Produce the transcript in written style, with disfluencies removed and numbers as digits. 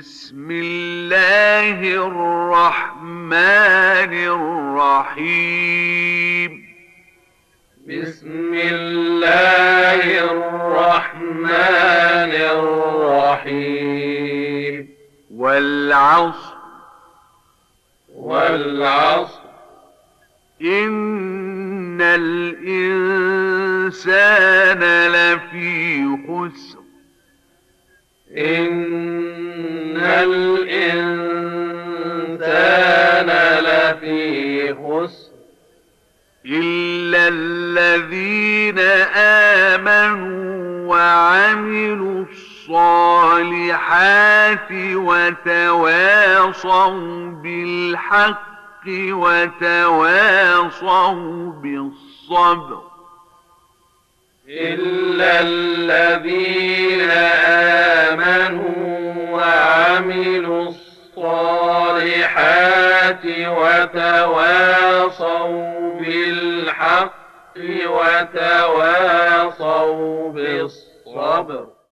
بسم الله الرحمن الرحيم. بسم الله الرحمن الرحيم. والعصر والعصر إن الإنسان لفي خسر إن الإنسان لفي خسر إلا الذين آمنوا وعملوا الصالحات وتواصوا بالحق وتواصوا بالصبر. إلا الذين آمنوا وعملوا الصالحات وتواصوا بالحق وتواصوا بالصبر.